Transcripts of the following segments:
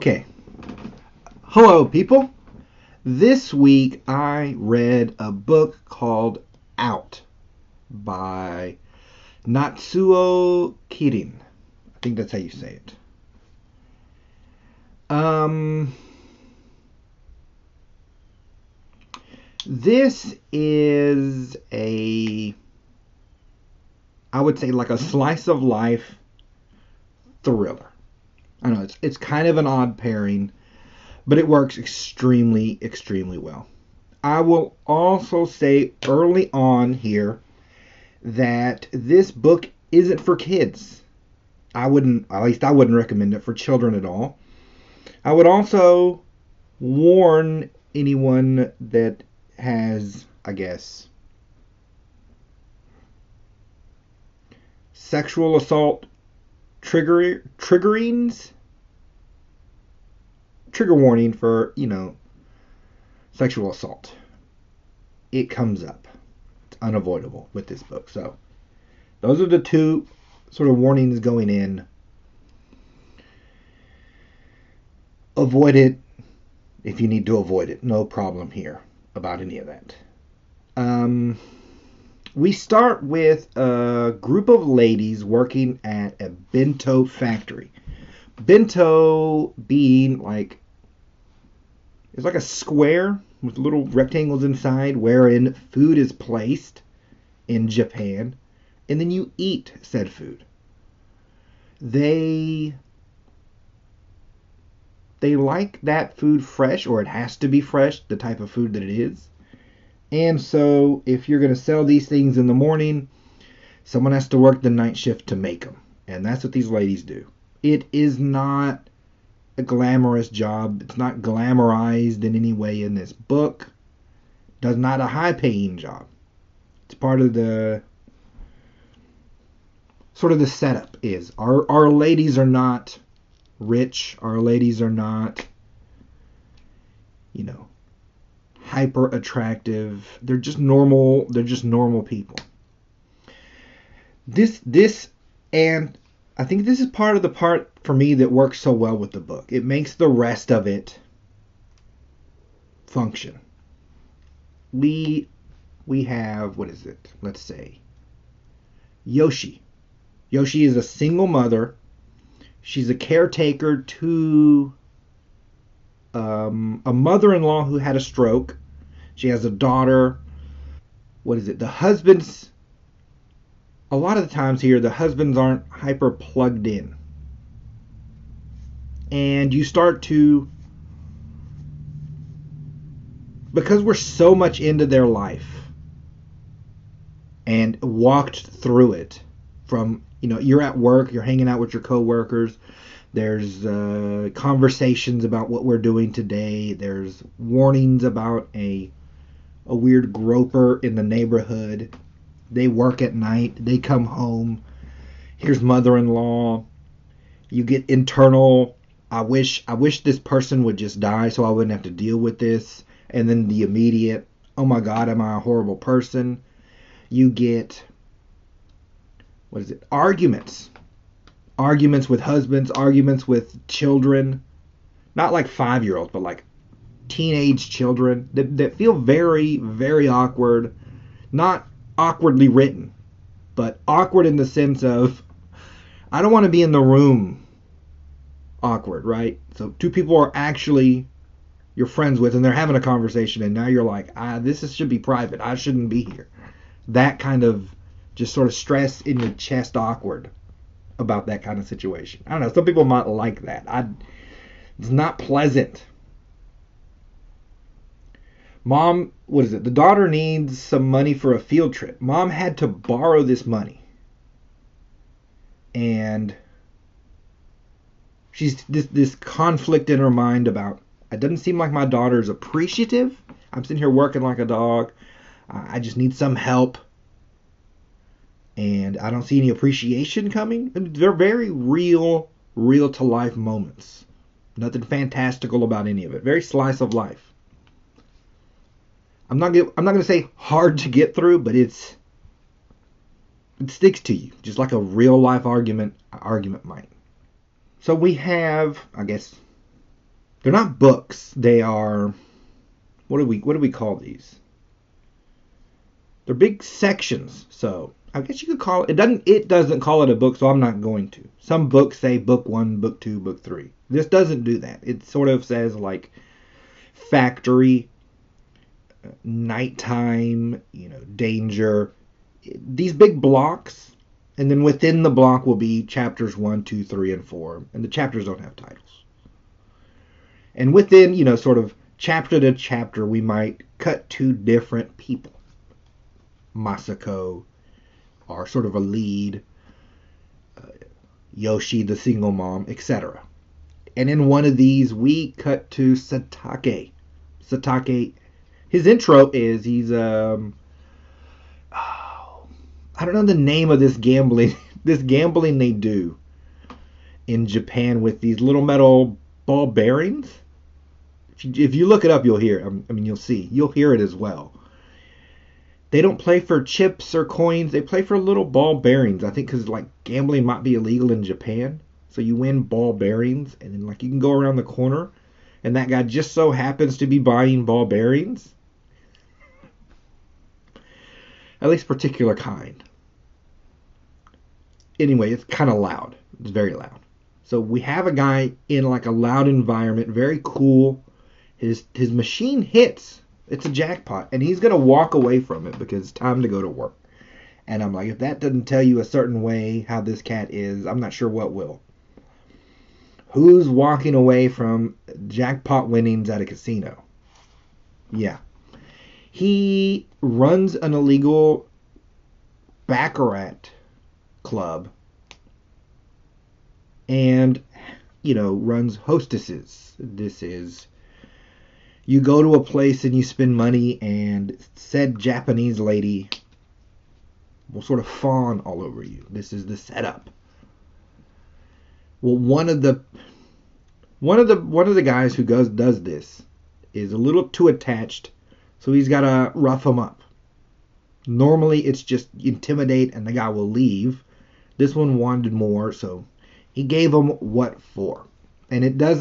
Okay. Hello, people. This week I read a book called Out by Natsuo Kirino. I think that's how you say it. Um, this is I would say like a slice of life thriller. I know it's kind of an odd pairing, but it works extremely well. I will also say early on here that this book isn't for kids. At least I wouldn't recommend it for children at all. I would also warn anyone that has, I guess, sexual assault triggerings, trigger warning for, sexual assault. It comes up. It's unavoidable with this book. So, those are the two sort of warnings going in. Avoid it if you need to avoid it. No problem here about any of that. We start with a group of ladies working at a bento factory. Bento being it's like a square with little rectangles inside wherein food is placed in Japan, and then you eat said food. They like that food fresh, or it has to be fresh, the type of food that it is. And so if you're going to sell these things in the morning, someone has to work the night shift to make them. And that's what these ladies do. It is not a glamorous job. It's not glamorized in any way in this book. It's not a high-paying job. It's part of the sort of the setup is our ladies are not rich. Our ladies are not, hyper attractive. They're just normal. They're just normal people. This and I think this is part of the part for me that works so well with the book. It makes the rest of it function. We have, what is it? Let's say Yoshi. Yoshi is a single mother. She's a caretaker to a mother-in-law who had a stroke. She has a daughter. What is it? A lot of the times here, the husbands aren't hyper plugged in. And you start to, because we're so much into their life and walked through it from, you're at work, you're hanging out with your coworkers, there's conversations about what we're doing today, there's warnings about a weird groper in the neighborhood. They work at night, they come home, here's mother-in-law. You get internal, I wish this person would just die so I wouldn't have to deal with this. And then the immediate, oh my God, am I a horrible person? You get, arguments. Arguments with husbands, arguments with children. Not like 5-year-olds, but like teenage children that feel very, very awkward. Not awkwardly written, but awkward in the sense of, I don't want to be in the room awkward, right? So two people are actually you're friends with and they're having a conversation and now you're like, this should be private. I shouldn't be here. That kind of just sort of stress in your chest awkward about that kind of situation. I don't know. Some people might like that. It's not pleasant. Mom, the daughter needs some money for a field trip. Mom had to borrow this money. And she's this conflict in her mind about, it doesn't seem like my daughter's appreciative. I'm sitting here working like a dog. I just need some help. And I don't see any appreciation coming. I mean, they're very real to life moments. Nothing fantastical about any of it. Very slice of life. I'm not going to say hard to get through, but it sticks to you, just like a real life argument might. So we have, I guess, They're not books. They are, what do we call these? They're big sections. So I guess you could call it. It doesn't call it a book, so I'm not going to. Some books say book 1, book 2, book 3. This doesn't do that. It sort of says like factory, nighttime, danger. These big blocks, and then within the block will be chapters 1, 2, 3, and 4, and the chapters don't have titles. And within, sort of chapter to chapter, we might cut to different people. Masako, are sort of a lead, Yoshi, the single mom, etc. And in one of these, we cut to Satake. Satake, his intro is I don't know the name of this gambling they do in Japan with these little metal ball bearings. If you look it up, you'll hear it. You'll hear it as well. They don't play for chips or coins. They play for little ball bearings. I think because gambling might be illegal in Japan, so you win ball bearings, and then you can go around the corner, and that guy just so happens to be buying ball bearings. At least particular kind. Anyway, it's kind of loud. It's very loud. So we have a guy in a loud environment, very cool. His machine hits. It's a jackpot, and he's gonna walk away from it because it's time to go to work. And I'm like, if that doesn't tell you a certain way how this cat is, I'm not sure what will. Who's walking away from jackpot winnings at a casino? Yeah. He runs an illegal baccarat club and, runs hostesses. This is, you go to a place and you spend money, and said Japanese lady will sort of fawn all over you. This is the setup. Well, one of the guys who does this is a little too attached, so he's got to rough him up. Normally, it's just intimidate and the guy will leave. This one wanted more, so he gave him what for. And it does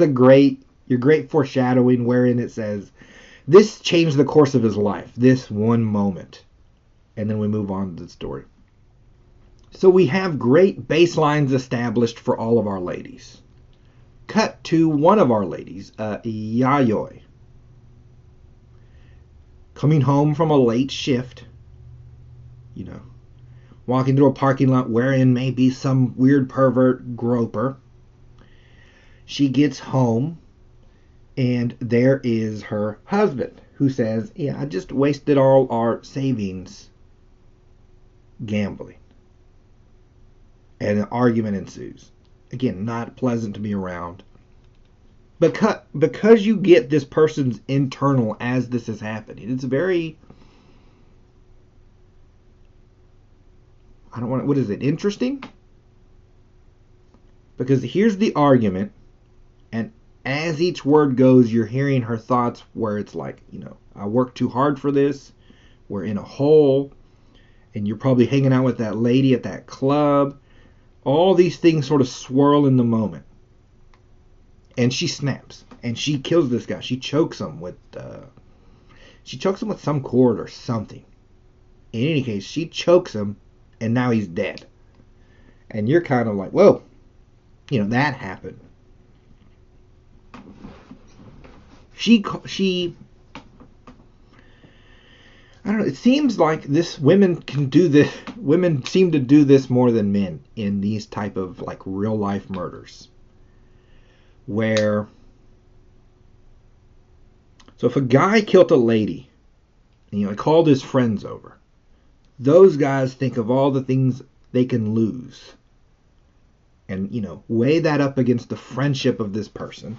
your great foreshadowing wherein it says, this changed the course of his life, this one moment. And then we move on to the story. So we have great baselines established for all of our ladies. Cut to one of our ladies, Yayoi. Coming home from a late shift, walking through a parking lot wherein may be some weird pervert groper. She gets home, and there is her husband, who says, yeah, I just wasted all our savings gambling. And an argument ensues. Again, not pleasant to be around. Because you get this person's internal as this is happening, it's very, what is it, interesting? Because here's the argument, and as each word goes, you're hearing her thoughts where it's like, I worked too hard for this, we're in a hole, and you're probably hanging out with that lady at that club. All these things sort of swirl in the moment. And she snaps, and she kills this guy. She chokes him with some cord or something. In any case, she chokes him, and now he's dead. And you're kind of like, whoa, that happened. She I don't know, it seems like women seem to do this more than men in these type of real life murders. So if a guy killed a lady, and he called his friends over, those guys think of all the things they can lose, and weigh that up against the friendship of this person.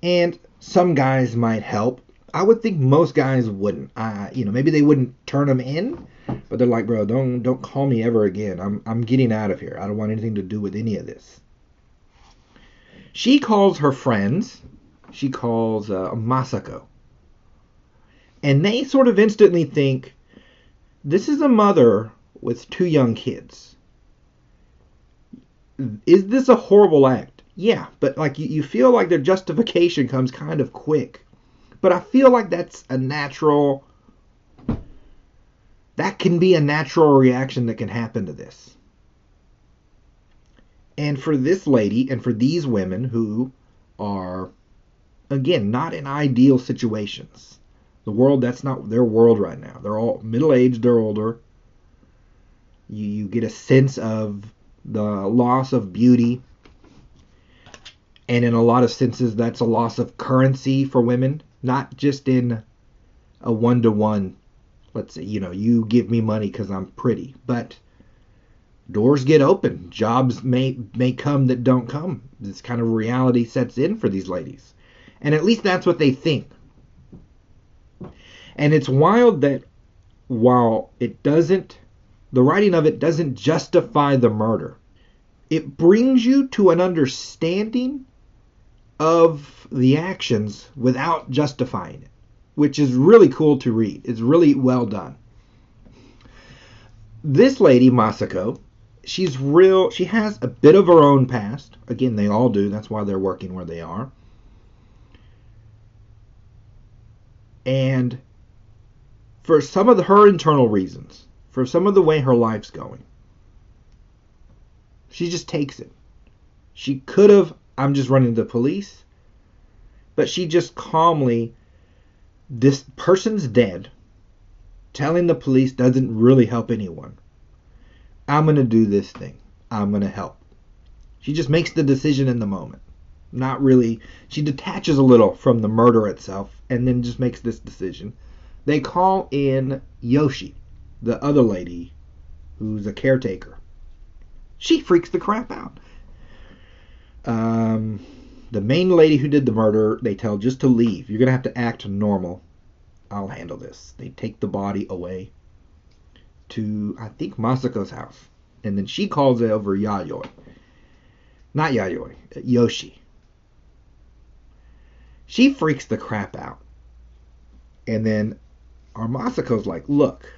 And some guys might help. I would think most guys wouldn't. Maybe they wouldn't turn him in, but they're like, bro, don't call me ever again. I'm getting out of here. I don't want anything to do with any of this. She calls her friends. She calls Masako. And they sort of instantly think, this is a mother with 2 young kids. Is this a horrible act? Yeah, but like you feel like their justification comes kind of quick. But I feel like that can be a natural reaction that can happen to this. And for this lady and for these women who are, again, not in ideal situations, that's not their world right now. They're all middle aged, they're older. You get a sense of the loss of beauty. And in a lot of senses, that's a loss of currency for women, not just in a one-to-one, let's say, you give me money because I'm pretty, but doors get open. Jobs may come that don't come. This kind of reality sets in for these ladies. And at least that's what they think. And it's wild that while the writing of it doesn't justify the murder, it brings you to an understanding of the actions without justifying it, which is really cool to read. It's really well done. This lady, Masako, she has a bit of her own past. Again, they all do. That's why they're working where they are. And for some of her internal reasons, for some of the way her life's going, she just takes it. She could have, I'm just running the police, but she just calmly, this person's dead. Telling the police doesn't really help anyone. I'm going to do this thing. I'm going to help. She just makes the decision in the moment. Not really. She detaches a little from the murder itself and then just makes this decision. They call in Yoshi, the other lady who's a caretaker. She freaks the crap out. The main lady who did the murder, they tell just to leave. You're going to have to act normal. I'll handle this. They take the body away to, I think, Masako's house. And then she calls over Yayoi. Not Yayoi, Yoshi. She freaks the crap out. And then our Masako's like, look,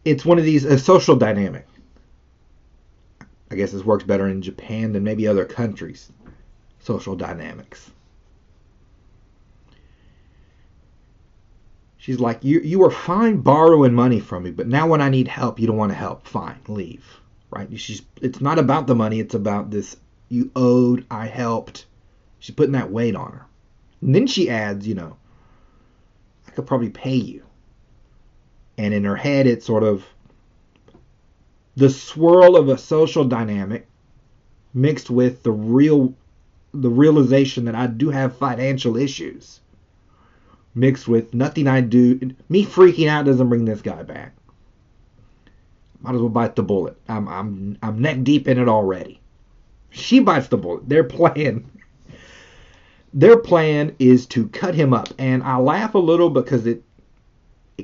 it's one of these, a social dynamic. I guess this works better in Japan than maybe other countries. Social dynamics. She's like, you were fine borrowing money from me, but now when I need help, you don't want to help. Fine, leave. Right? It's not about the money. It's about this, you owed, I helped. She's putting that weight on her. And then she adds, I could probably pay you. And in her head, it's sort of the swirl of a social dynamic mixed with the realization that I do have financial issues. Mixed with nothing I do. Me freaking out doesn't bring this guy back. Might as well bite the bullet. I'm neck deep in it already. She bites the bullet. Their plan is to cut him up. And I laugh a little because it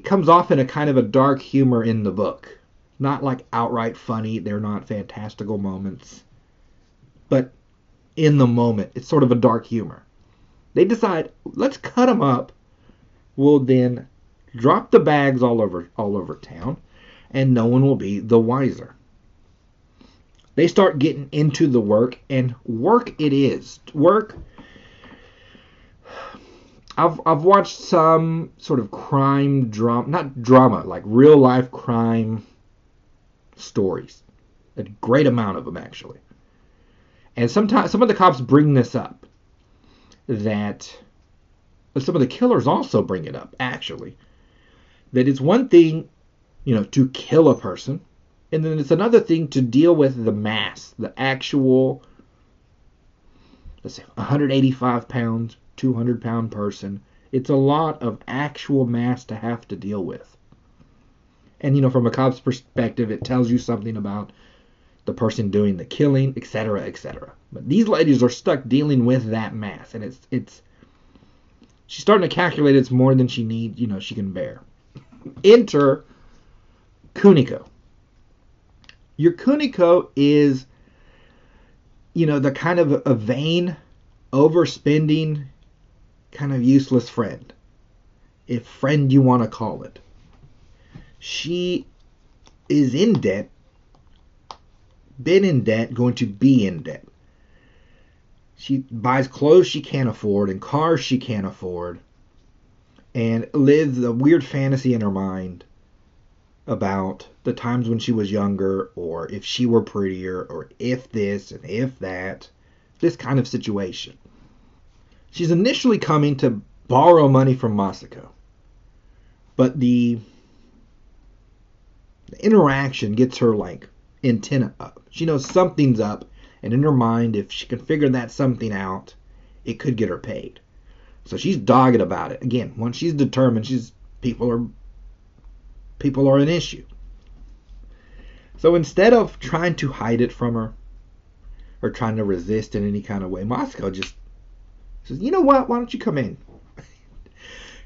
comes off in a kind of a dark humor in the book. Not like outright funny. They're not fantastical moments. But in the moment, it's sort of a dark humor. They decide, let's cut him up. We'll then drop the bags all over town, and no one will be the wiser. They start getting into the work, and work it is. Work. I've watched some sort of crime drama, not drama, like real life crime stories. A great amount of them, actually. And sometimes some of the cops bring this up, that some of the killers also bring it up, actually. That it's one thing, to kill a person, and then it's another thing to deal with the mass, the actual, let's say, 185 pound, 200 pound person. It's a lot of actual mass to have to deal with. And, from a cop's perspective, it tells you something about the person doing the killing, etc., etc. But these ladies are stuck dealing with that mass, and it's she's starting to calculate it's more than she needs, she can bear. Enter Kuniko. Your Kuniko is, the kind of a vain, overspending, kind of useless friend. If friend you want to call it. She is in debt been in debt, going to be in debt. She buys clothes she can't afford and cars she can't afford and lives a weird fantasy in her mind about the times when she was younger, or if she were prettier, or if this and if that. This kind of situation. She's initially coming to borrow money from Masako, but the interaction gets her like antenna up. She knows something's up, and in her mind, if she can figure that something out, it could get her paid. So she's dogged about it. Again, once she's determined, people are an issue. So instead of trying to hide it from her or trying to resist in any kind of way, Masako just says, "You know what? Why don't you come in?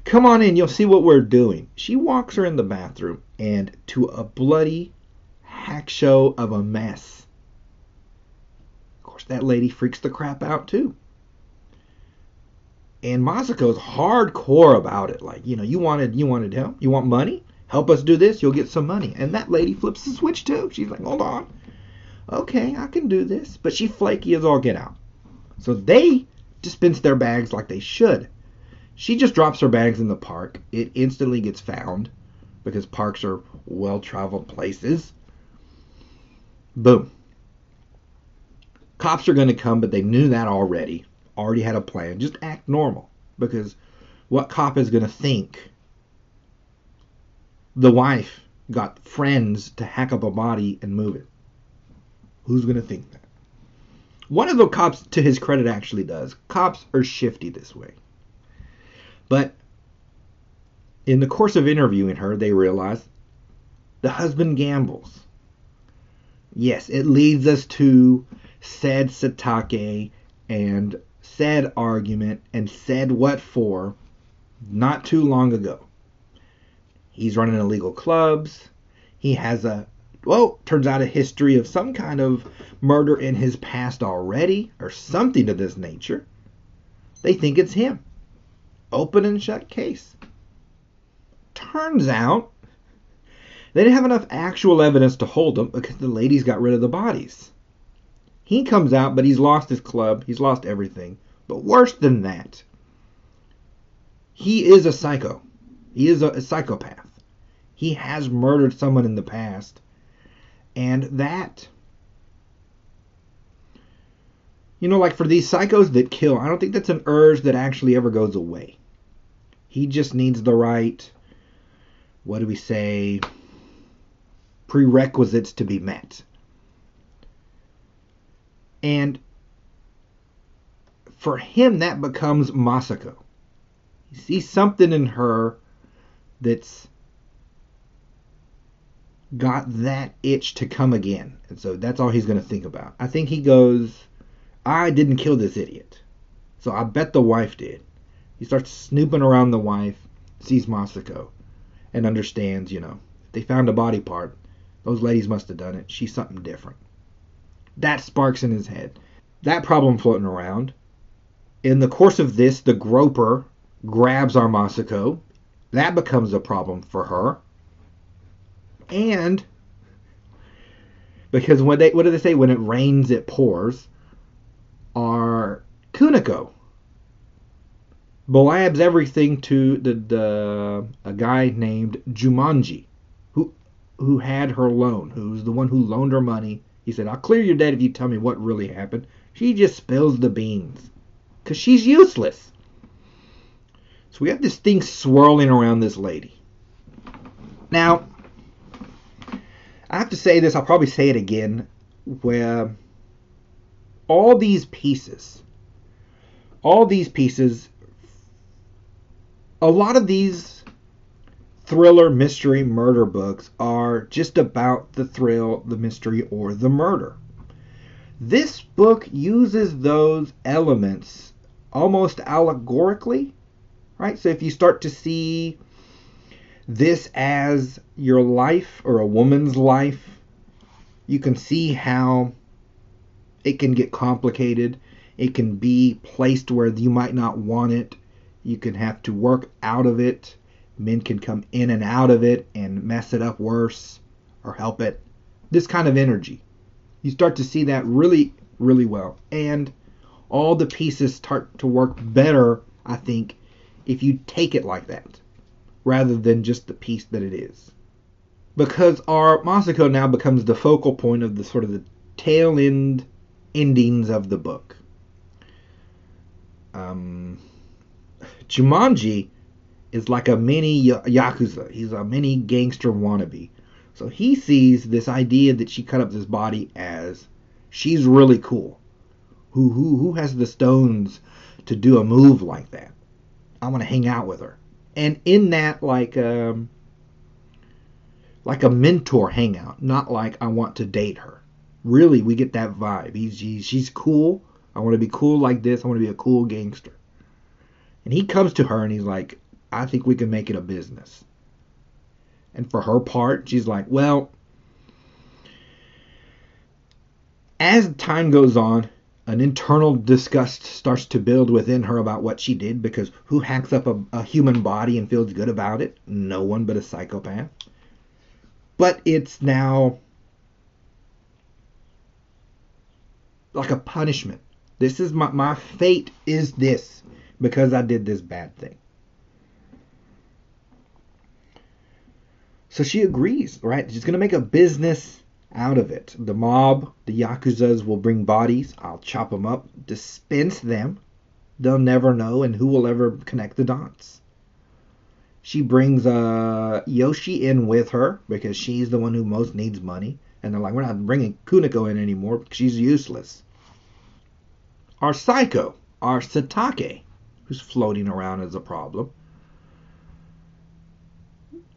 Come on in. You'll see what we're doing." She walks her in the bathroom, and to a bloody hack show of a mess. Of course, that lady freaks the crap out too. And Masako's hardcore about it. Like, you wanted help? You want money? Help us do this, you'll get some money. And that lady flips the switch too. She's like, hold on. Okay, I can do this. But she flaky as all get out. So they dispense their bags like they should. She just drops her bags in the park. It instantly gets found because parks are well-traveled places. Boom. Cops are going to come, but they knew that already. Already had a plan. Just act normal. Because what cop is going to think the wife got friends to hack up a body and move it? Who's going to think that? One of the cops, to his credit, actually does. Cops are shifty this way. But in the course of interviewing her, they realize the husband gambles. Yes, it leads us to said Satake and said argument and said what for not too long ago. He's running illegal clubs. He has turns out a history of some kind of murder in his past already, or something of this nature. They think it's him. Open and shut case. Turns out they didn't have enough actual evidence to hold him because the ladies got rid of the bodies. He comes out, but he's lost his club. He's lost everything. But worse than that, he is a psycho. He is a psychopath. He has murdered someone in the past. And that, like for these psychos that kill, I don't think that's an urge that actually ever goes away. He just needs the right, prerequisites to be met. And for him, that becomes Masako. He sees something in her that's got that itch to come again. And so that's all he's going to think about. I think he goes, I didn't kill this idiot. So I bet the wife did. He starts snooping around the wife, sees Masako, and understands, if they found a body part, those ladies must have done it. She's something different. That sparks in his head. That problem floating around. In the course of this, the groper grabs our Masako. That becomes a problem for her. And because what do they say? When it rains, it pours. Our Kuniko blabs everything to a guy named Jumanji, who had her loan, who's the one who loaned her money. He said, I'll clear your debt if you tell me what really happened. She just spills the beans because she's useless. So we have this thing swirling around this lady. Now, I have to say this, I'll probably say it again, where all these pieces, a lot of these thriller, mystery, murder books are just about the thrill, the mystery, or the murder. This book uses those elements almost allegorically, right? So if you start to see this as your life or a woman's life, you can see how it can get complicated. It can be placed where you might not want it. You can have to work out of it. Men can come in and out of it and mess it up worse or help it. This kind of energy. You start to see that really, really well. And all the pieces start to work better, I think, if you take it like that, rather than just the piece that it is. Because our Masako now becomes the focal point of the sort of the tail end endings of the book. Jumanji is like a mini Yakuza. He's a mini gangster wannabe. So he sees this idea that she cut up this body as she's really cool. Who has the stones to do a move like that? I want to hang out with her. And in that, like a mentor hangout, not like I want to date her. Really, we get that vibe. She's cool. I want to be cool like this. I want to be a cool gangster. And he comes to her and he's like, I think we can make it a business. And for her part, she's like, well, as time goes on, an internal disgust starts to build within her about what she did, because who hacks up a human body and feels good about it? No one but a psychopath. But it's now like a punishment. This is my fate is this because I did this bad thing. So she agrees, right? She's going to make a business out of it. The mob, the Yakuzas will bring bodies. I'll chop them up, dispense them. They'll never know, and who will ever connect the dots? She brings Yoshi in with her because she's the one who most needs money. And they're like, we're not bringing Kuniko in anymore because she's useless. Our Psycho, our Satake, who's floating around as a problem,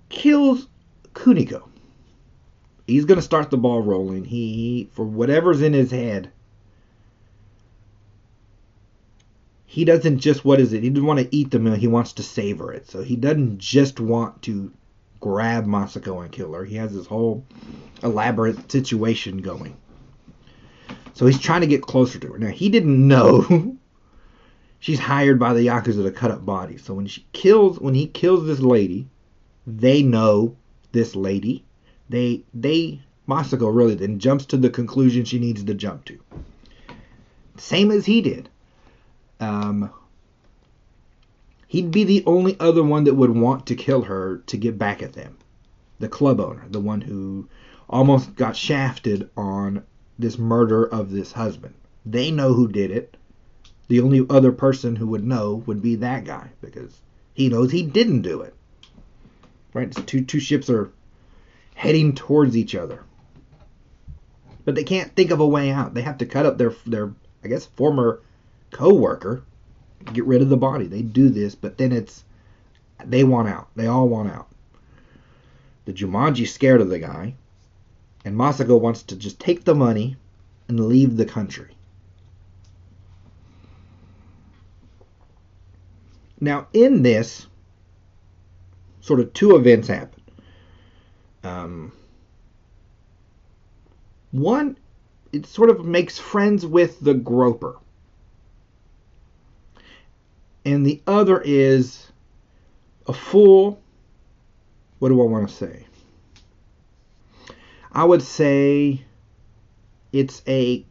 kills Kuniko. He's going to start the ball rolling. He, for whatever's in his head, he doesn't just, what is it? He doesn't want to eat the meal. He wants to savor it. So he doesn't just want to grab Masako and kill her. He has this whole elaborate situation going. So he's trying to get closer to her. Now, he didn't know she's hired by the Yakuza to cut up bodies. So when he kills this lady, they know this lady. Masako really then jumps to the conclusion she needs to jump to. Same as he did. He'd be the only other one that would want to kill her to get back at them. The club owner, the one who almost got shafted on this murder of this husband. They know who did it. The only other person who would know would be that guy, because he knows he didn't do it. Right? So two ships are heading towards each other. But they can't think of a way out. They have to cut up their I guess, former co-worker, get rid of the body. They do this, but then they want out. They all want out. The Jumanji's scared of the guy, and Masako wants to just take the money and leave the country. Now, in this, sort of two events happen. One, it sort of makes friends with the groper. And the other is a full, what do I want to say? I would say it's a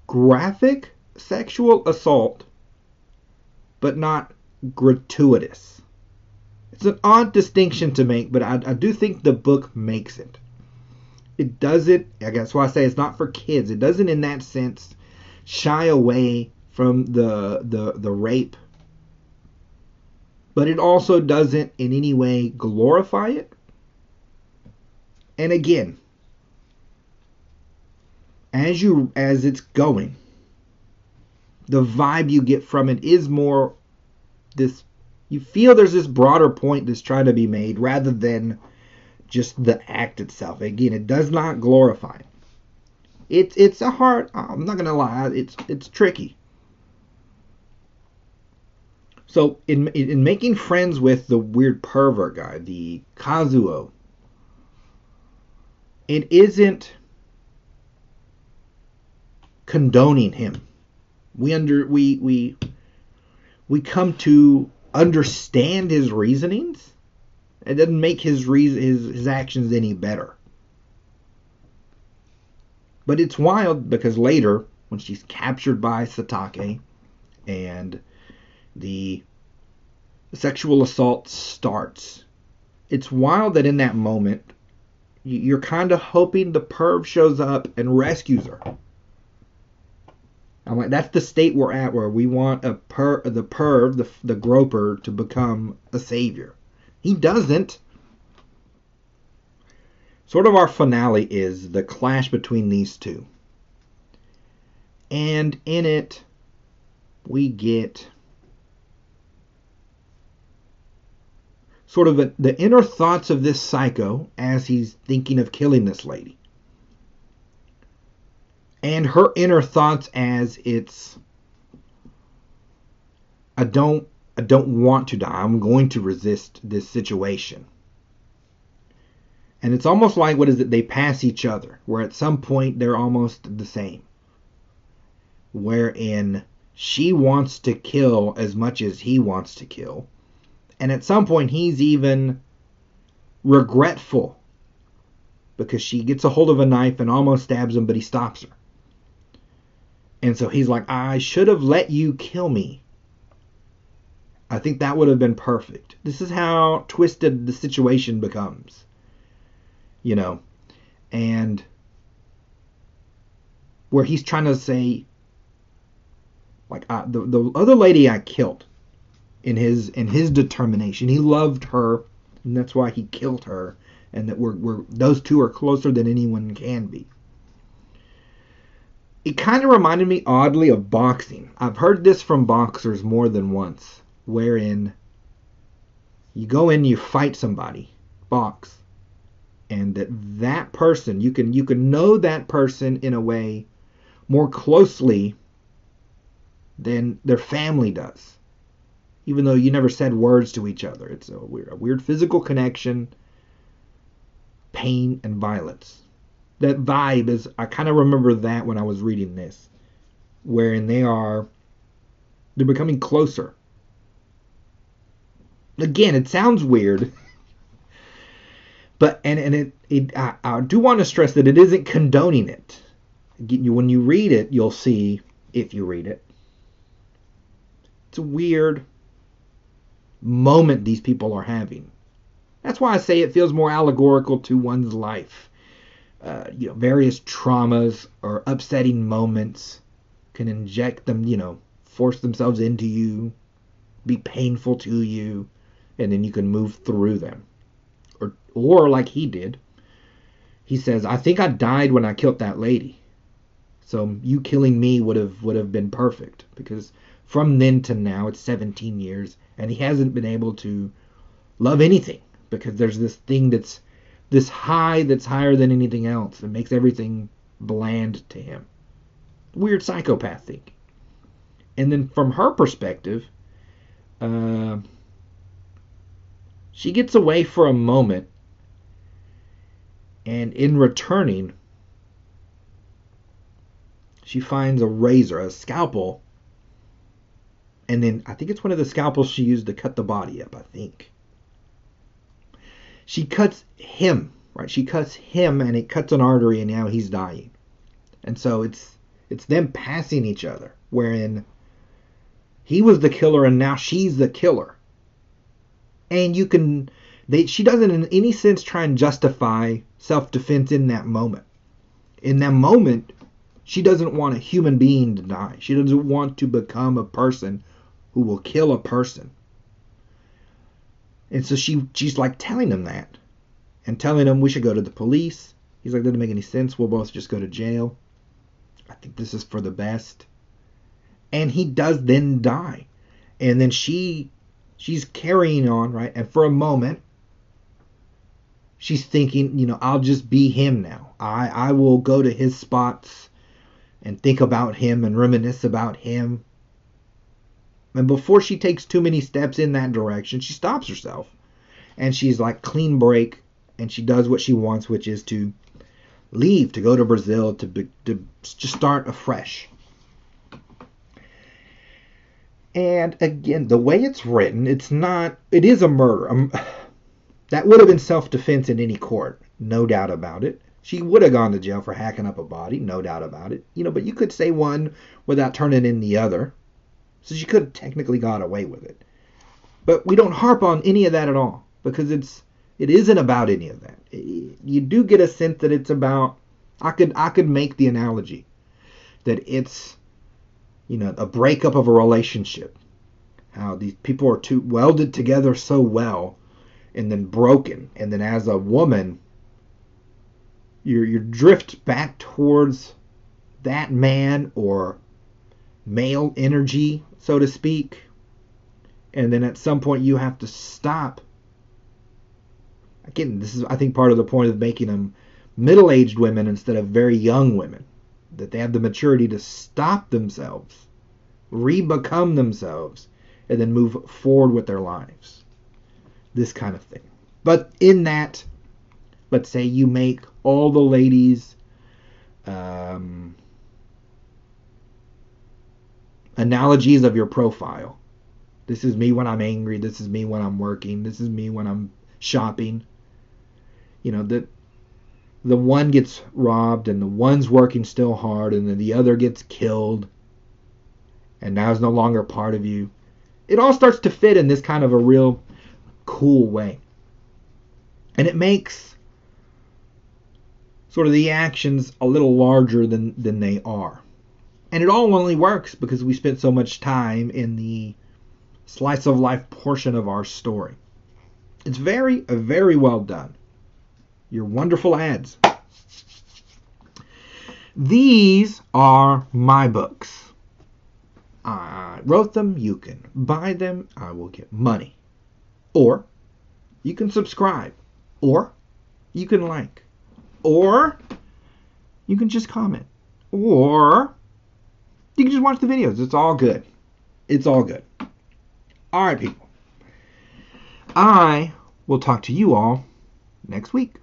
graphic sexual assault, but not gratuitous. It's an odd distinction to make, but I do think the book makes it. It doesn't, I guess why I say it's not for kids. It doesn't in that sense shy away from the rape. But it also doesn't in any way glorify it. And again, as it's going, the vibe you get from it is more this, you feel there's this broader point that's trying to be made rather than just the act itself. Again, it does not glorify it. It's a hard, I'm not gonna lie, it's tricky. So in making friends with the weird pervert guy, the Kazuo, it isn't condoning him. We come to understand his reasonings. It doesn't make his actions any better. But it's wild because later, when she's captured by Satake and the sexual assault starts, it's wild that in that moment, you're kind of hoping the perv shows up and rescues her. I'm like, that's the state we're at, where we want the perv, the groper, to become a savior. He doesn't. Sort of our finale is the clash between these two. And in it, we get sort of the inner thoughts of this psycho as he's thinking of killing this lady. And her inner thoughts as it's, I don't want to die. I'm going to resist this situation. And it's almost like, what is it? They pass each other, where at some point they're almost the same. Wherein she wants to kill as much as he wants to kill. And at some point he's even regretful because she gets a hold of a knife and almost stabs him, but he stops her. And so he's like, I should have let you kill me. I think that would have been perfect. This is how twisted the situation becomes. You know, and where he's trying to say, like, the other lady I killed, in his determination, he loved her, and that's why he killed her, and that we're those two are closer than anyone can be. It kind of reminded me oddly of boxing. I've heard this from boxers more than once, wherein you go in, you fight somebody, box. And that person, you can know that person in a way more closely than their family does. Even though you never said words to each other. It's a weird physical connection, pain and violence. That vibe is, I kind of remember that when I was reading this. Wherein they're becoming closer. Again, it sounds weird. But I do want to stress that it isn't condoning it. When you read it, you'll see, if you read it, it's a weird moment these people are having. That's why I say it feels more allegorical to one's life. Various traumas or upsetting moments can inject them, force themselves into you, be painful to you, and then you can move through them. Or like he did, he says, I think I died when I killed that lady. So you killing me would have been perfect. Because from then to now, it's 17 years. And he hasn't been able to love anything. Because there's this thing that's this high that's higher than anything else. That makes everything bland to him. Weird psychopath thing. And then from her perspective, she gets away for a moment. And in returning, she finds a razor, a scalpel. And then I think it's one of the scalpels she used to cut the body up, I think. She cuts him, right? She cuts him and it cuts an artery and now he's dying. And so it's them passing each other, wherein he was the killer and now she's the killer. And she doesn't in any sense try and justify self-defense in that moment. In that moment, she doesn't want a human being to die. She doesn't want to become a person who will kill a person. And so she's like telling him that. And telling him we should go to the police. He's like, doesn't make any sense. We'll both just go to jail. I think this is for the best. And he does then die. And then she's carrying on, right? And for a moment, she's thinking, I'll just be him now. I will go to his spots and think about him and reminisce about him. And before she takes too many steps in that direction, she stops herself. And she's like, clean break. And she does what she wants, which is to leave, to go to Brazil, to just start afresh. And again, the way it's written, it is a murder. That would have been self-defense in any court, no doubt about it. She would have gone to jail for hacking up a body, no doubt about it. But you could say one without turning in the other. So she could have technically got away with it. But we don't harp on any of that at all, because it isn't about any of that. You do get a sense that it's about, I could make the analogy that it's, a breakup of a relationship. How these people are too welded together so well and then broken. And then as a woman, you drift back towards that man or male energy, so to speak. And then at some point you have to stop. Again, this is, I think, part of the point of making them middle-aged women instead of very young women. That they have the maturity to stop themselves, re-become themselves, and then move forward with their lives. This kind of thing. But in that, let's say you make all the ladies analogies of your profile. This is me when I'm angry. This is me when I'm working. This is me when I'm shopping. The one gets robbed and the one's working still hard and then the other gets killed and now is no longer part of you. It all starts to fit in this kind of a real cool way. And it makes sort of the actions a little larger than they are. And it all only works because we spent so much time in the slice of life portion of our story. It's very, very well done. You're wonderful ads. These are my books. I wrote them. You can buy them. I will get money. Or you can subscribe. Or you can like. Or you can just comment. Or you can just watch the videos. It's all good. It's all good. All right, people. I will talk to you all next week.